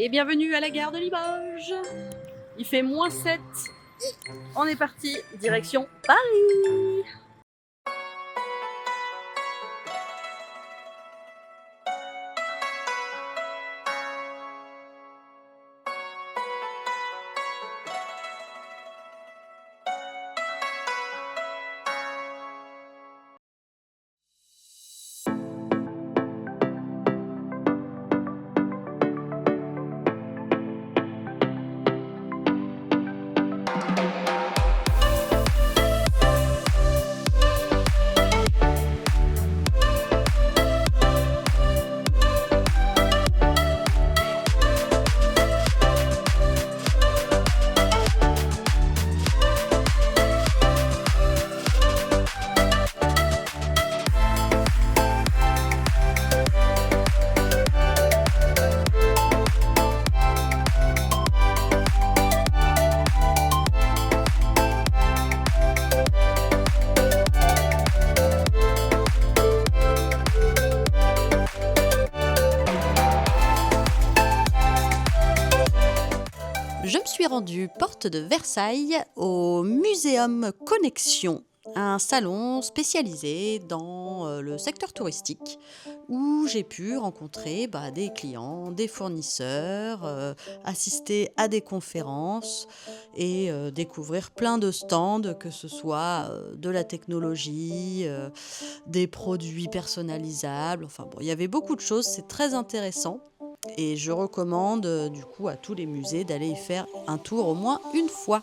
Et bienvenue à la gare de Limoges. Il fait -7 et on est parti direction Paris. Je me suis rendue porte de Versailles au Muséum Connexion, un salon spécialisé dans le secteur touristique où j'ai pu rencontrer des clients, des fournisseurs, assister à des conférences et découvrir plein de stands, que ce soit de la technologie, des produits personnalisables. Enfin bon, il y avait beaucoup de choses, c'est très intéressant. Et je recommande du coup à tous les musées d'aller y faire un tour au moins une fois.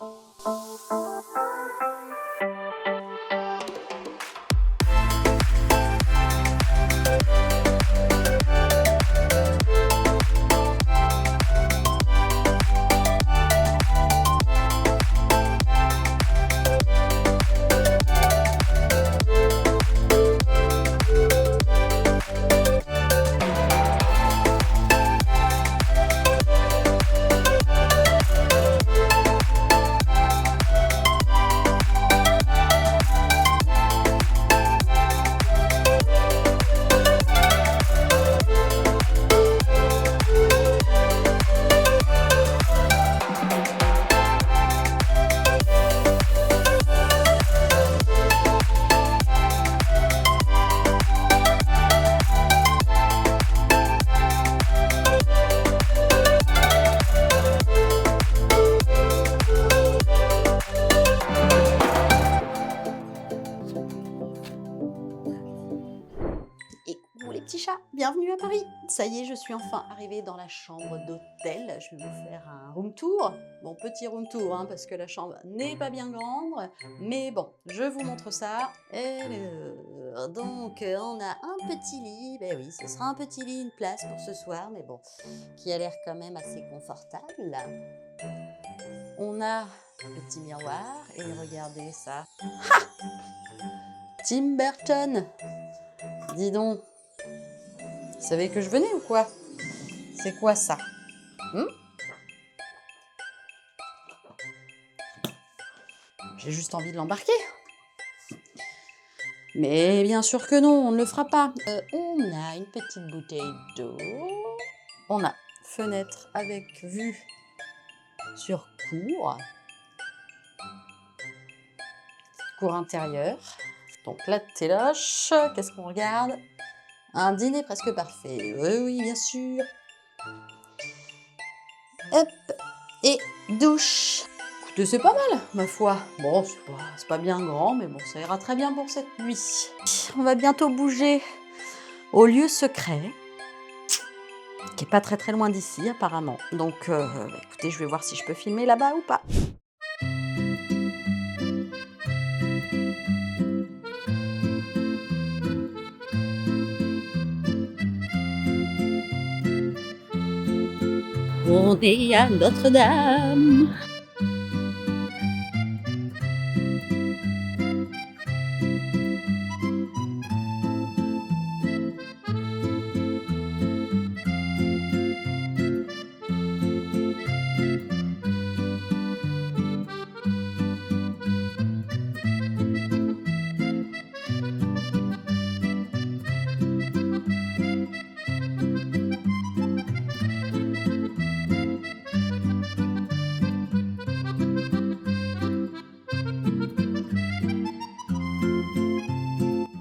Et coucou les petits chats, bienvenue à Paris. Ça y est, je suis enfin arrivée dans la chambre d'hôtel. Je vais vous faire un room tour. Bon, petit room tour, parce que la chambre n'est pas bien grande. Mais bon, je vous montre ça. Donc, on a un petit lit. Ben oui, ce sera un petit lit, une place pour ce soir. Mais bon, qui a l'air quand même assez confortable. On a le petit miroir. Et regardez ça. Ha! Tim Burton. Dis donc, vous savez que je venais ou quoi? C'est quoi ça? J'ai juste envie de l'embarquer. Mais bien sûr que non, on ne le fera pas. On a une petite bouteille d'eau. On a fenêtre avec vue sur cour. Cour intérieure. Donc la téloche, qu'est-ce qu'on regarde? Un dîner presque parfait. Oui, bien sûr. Hop, et douche. Écoutez, c'est pas mal, ma foi. Bon, c'est pas bien grand, mais bon, ça ira très bien pour cette nuit. On va bientôt bouger au lieu secret, qui est pas très très loin d'ici, apparemment. Donc, écoutez, je vais voir si je peux filmer là-bas ou pas. On est à Notre-Dame.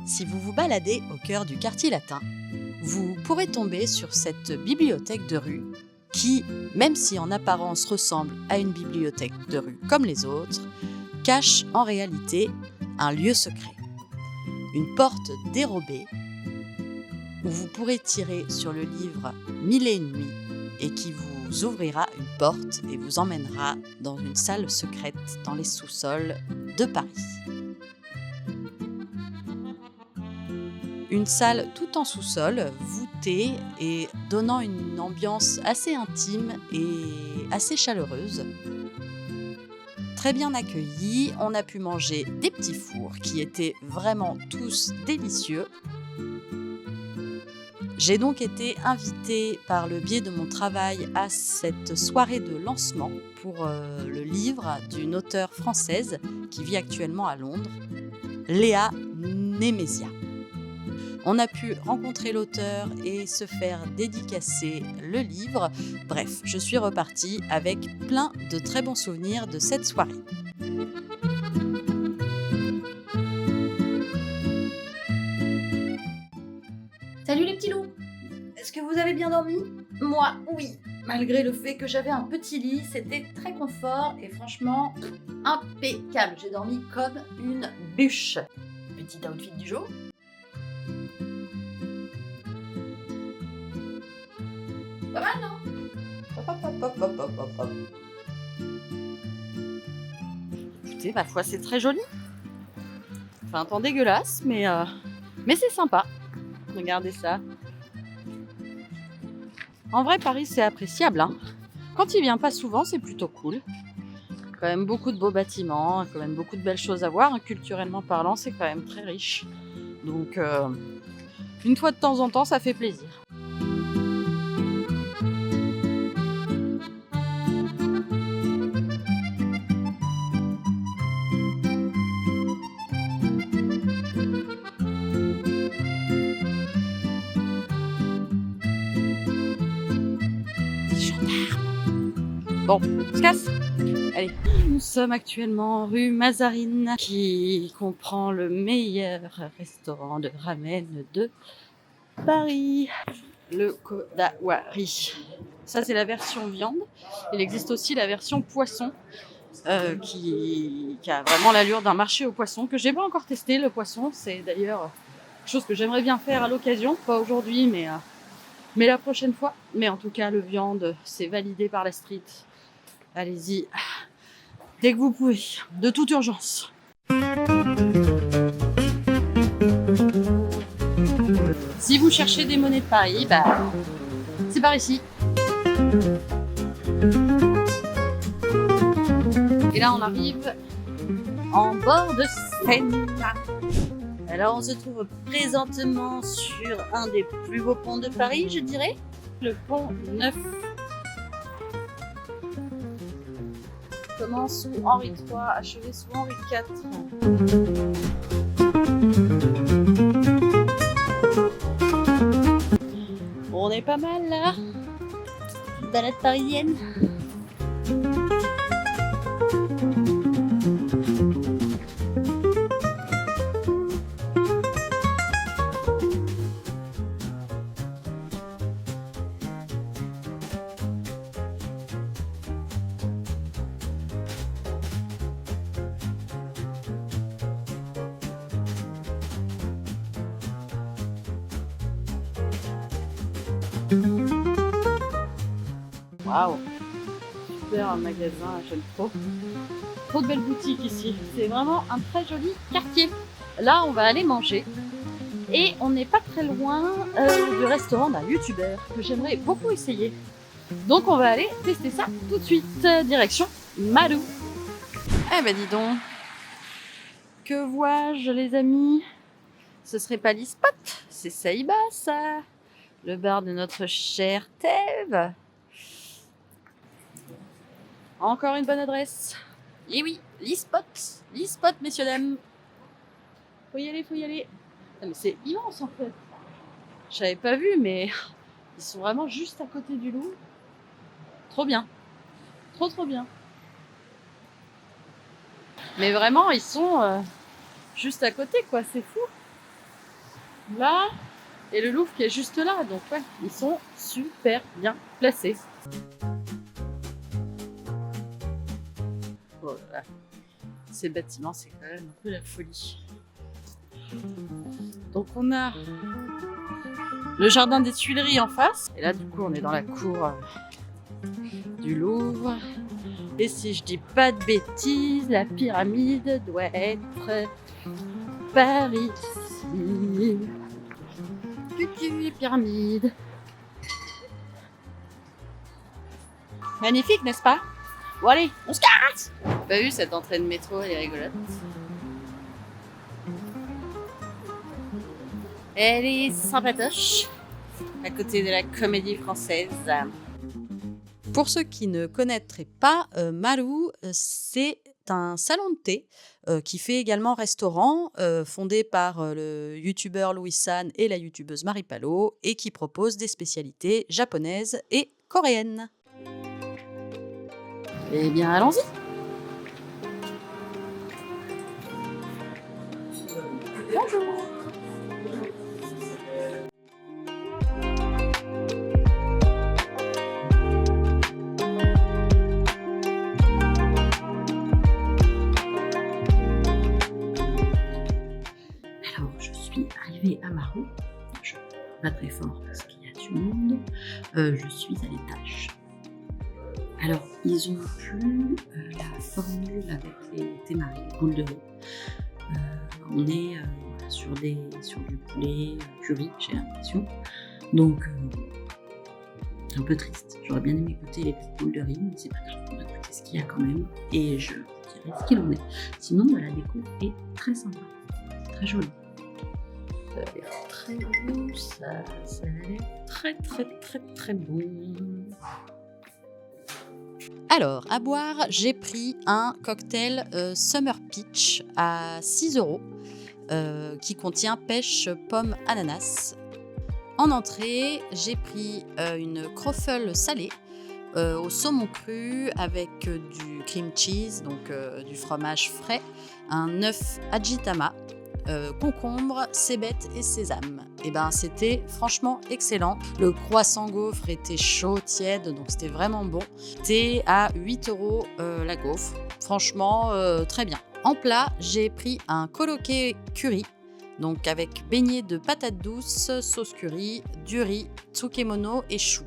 Si vous vous baladez au cœur du quartier latin, vous pourrez tomber sur cette bibliothèque de rue qui, même si en apparence ressemble à une bibliothèque de rue comme les autres, cache en réalité un lieu secret. Une porte dérobée où vous pourrez tirer sur le livre Mille et une nuits et qui vous ouvrira une porte et vous emmènera dans une salle secrète dans les sous-sols de Paris. Une salle tout en sous-sol, voûtée et donnant une ambiance assez intime et assez chaleureuse. Très bien accueillis, on a pu manger des petits fours qui étaient vraiment tous délicieux. J'ai donc été invitée par le biais de mon travail à cette soirée de lancement pour le livre d'une auteure française qui vit actuellement à Londres, Léa Nemesia. On a pu rencontrer l'auteur et se faire dédicacer le livre. Bref, je suis repartie avec plein de très bons souvenirs de cette soirée. Salut les petits loups! Est-ce que vous avez bien dormi? Moi, oui. Malgré le fait que j'avais un petit lit, c'était très confort et franchement impeccable. J'ai dormi comme une bûche. Petit outfit du jour. Pas mal, non? Écoutez, ma foi, c'est très joli. Enfin, un temps dégueulasse, mais c'est sympa. Regardez ça. En vrai, Paris, c'est appréciable. Hein. Quand il vient pas souvent, c'est plutôt cool. Quand même beaucoup de beaux bâtiments, quand même beaucoup de belles choses à voir. Culturellement parlant, c'est quand même très riche. Donc, une fois de temps en temps, ça fait plaisir. Bon, on se casse. Allez, nous sommes actuellement rue Mazarine, qui comprend le meilleur restaurant de ramen de Paris, le Kodawari. Ça, c'est la version viande. Il existe aussi la version poisson, qui a vraiment l'allure d'un marché au poisson, que j'ai pas encore testé. Le poisson, c'est d'ailleurs quelque chose que j'aimerais bien faire à l'occasion, pas aujourd'hui, mais la prochaine fois. Mais en tout cas, le viande, c'est validé par la street. Allez-y, dès que vous pouvez, de toute urgence. Si vous cherchez des monnaies de Paris, c'est par ici. Et là, on arrive en bord de Seine. Alors, on se trouve présentement sur un des plus beaux ponts de Paris, je dirais, le pont Neuf. Commence sous Henri III, achevé sous Henri IV. On est pas mal là. Balade parisienne. Waouh, super magasin, j'aime trop. Trop de belles boutiques ici. C'est vraiment un très joli quartier. Là, on va aller manger. Et on n'est pas très loin du restaurant d'un youtubeur que j'aimerais beaucoup essayer. Donc on va aller tester ça tout de suite. Direction Malou. Eh ben dis donc. Que vois-je les amis? Ce serait pas l'e-spot, c'est Saïba ça. Le bar de notre chère Thèves. Encore une bonne adresse. Et oui, l'e-spot, messieurs, dames. Faut y aller, faut y aller. Ah, mais c'est immense en fait. J'avais pas vu, mais ils sont vraiment juste à côté du Louvre. Trop bien. Trop bien. Mais vraiment, ils sont juste à côté, quoi. C'est fou. là et le Louvre qui est juste là. Donc ouais, ils sont super bien placés. Oh là là. Ces bâtiments, c'est quand même un peu la folie. Donc on a le jardin des Tuileries en face. Et là, du coup, on est dans la cour du Louvre. Et si je dis pas de bêtises, la pyramide doit être par ici. Cucu, pyramide. Magnifique, n'est-ce pas? Bon allez, on se casse! T'as vu cette entrée de métro, elle est rigolote. Elle est sympatoche, à côté de la Comédie Française. Pour ceux qui ne connaîtraient pas, Maru, c'est un salon de thé qui fait également restaurant, fondé par le youtubeur Louis San et la youtubeuse Marie Palot, et qui propose des spécialités japonaises et coréennes. Eh bien, allons-y! Bonjour! Alors, je suis arrivée à Maru. Je ne parle pas très fort parce qu'il y a du monde. Je suis à l'étage. Alors, ils ont plus la formule avec les thémaries, les boules de riz. On est voilà, sur du poulet curry, j'ai l'impression. Donc, un peu triste. J'aurais bien aimé goûter les petites boules de riz, mais c'est pas grave. On va goûter ce qu'il y a quand même. Et je vous dirai ce qu'il en est. Sinon, la déco est très sympa. Très jolie. Ça a l'air très beau, ça a l'air très bon. Alors, à boire, j'ai pris un cocktail Summer Peach à 6 € qui contient pêche, pomme, ananas. En entrée, j'ai pris une croffle salée au saumon cru avec du cream cheese, donc du fromage frais, un œuf agitama, concombre, cébette et sésame. Et ben c'était franchement excellent. Le croissant gaufre était chaud, tiède, donc c'était vraiment bon. C'était à 8 € la gaufre. Franchement, très bien. En plat, j'ai pris un koroké curry, donc avec beignet de patates douces, sauce curry, du riz, tsukemono et chou.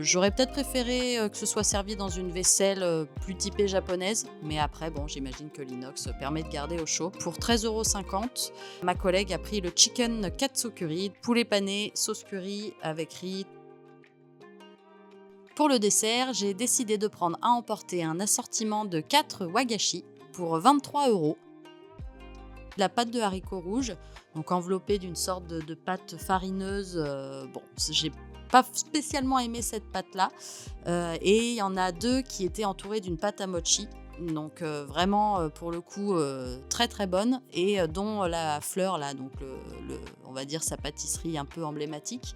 J'aurais peut-être préféré que ce soit servi dans une vaisselle plus typée japonaise, mais après, bon, j'imagine que l'inox permet de garder au chaud. Pour 13,50 €, ma collègue a pris le chicken katsu curry, poulet pané, sauce curry avec riz. Pour le dessert, j'ai décidé de prendre à emporter un assortiment de 4 wagashi pour 23 €. La pâte de haricots rouges, donc enveloppée d'une sorte de pâte farineuse. Bon, j'ai pas spécialement aimé cette pâte-là. Et il y en a 2 qui étaient entourées d'une pâte à mochi. Donc vraiment, pour le coup, très très bonne. Et dont la fleur, là, donc on va dire sa pâtisserie un peu emblématique.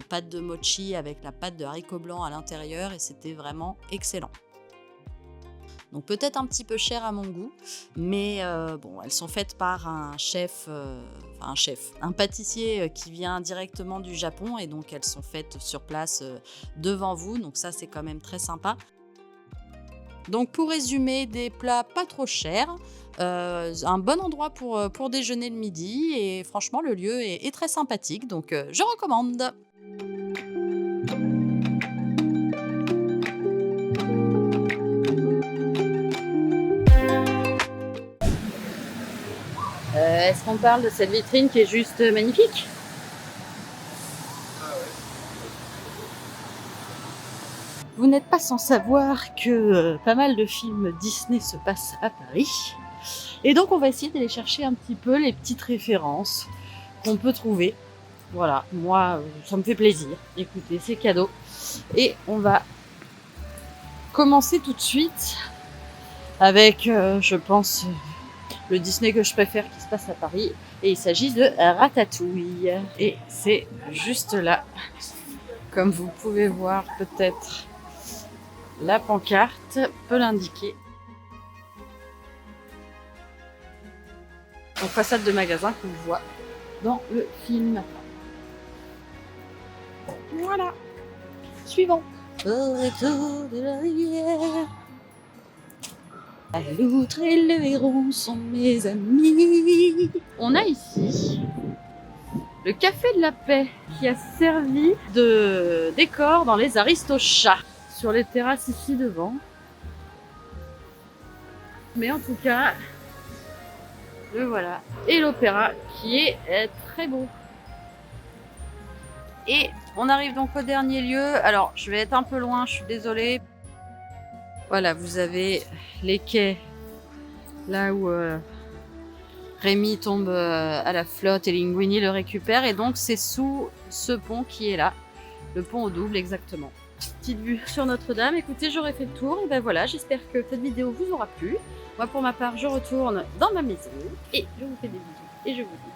Pâte de mochi avec la pâte de haricots blancs à l'intérieur. Et c'était vraiment excellent. Donc peut-être un petit peu cher à mon goût, mais bon, elles sont faites par un pâtissier qui vient directement du Japon, et donc elles sont faites sur place devant vous, donc ça c'est quand même très sympa. Donc pour résumer, des plats pas trop chers, un bon endroit pour déjeuner le midi, et franchement le lieu est très sympathique, donc je recommande. Est-ce qu'on parle de cette vitrine qui est juste magnifique? Vous n'êtes pas sans savoir que pas mal de films Disney se passent à Paris. Et donc on va essayer d'aller chercher un petit peu les petites références qu'on peut trouver. Voilà, moi ça me fait plaisir. Écoutez, c'est cadeau. Et on va commencer tout de suite avec, je pense, le Disney que je préfère qui se passe à Paris. Et il s'agit de Ratatouille. Et c'est juste là. Comme vous pouvez voir peut-être, la pancarte peut l'indiquer. En façade de magasin qu'on voit dans le film. Voilà. Suivant. Au retour de la rivière, la loutre et le héron sont mes amis. On a ici le Café de la Paix qui a servi de décor dans les Aristochats sur les terrasses ici devant. Mais en tout cas, le voilà. Et l'opéra qui est très beau. Et on arrive donc au dernier lieu. Alors, je vais être un peu loin, je suis désolée. Voilà, vous avez les quais, là où Rémi tombe à la flotte et Linguini le récupère. Et donc, c'est sous ce pont qui est là. Le pont au double, exactement. Petite vue sur Notre-Dame. Écoutez, j'aurais fait le tour. Et ben voilà, j'espère que cette vidéo vous aura plu. Moi, pour ma part, je retourne dans ma maison. Et je vous fais des bisous. Et je vous dis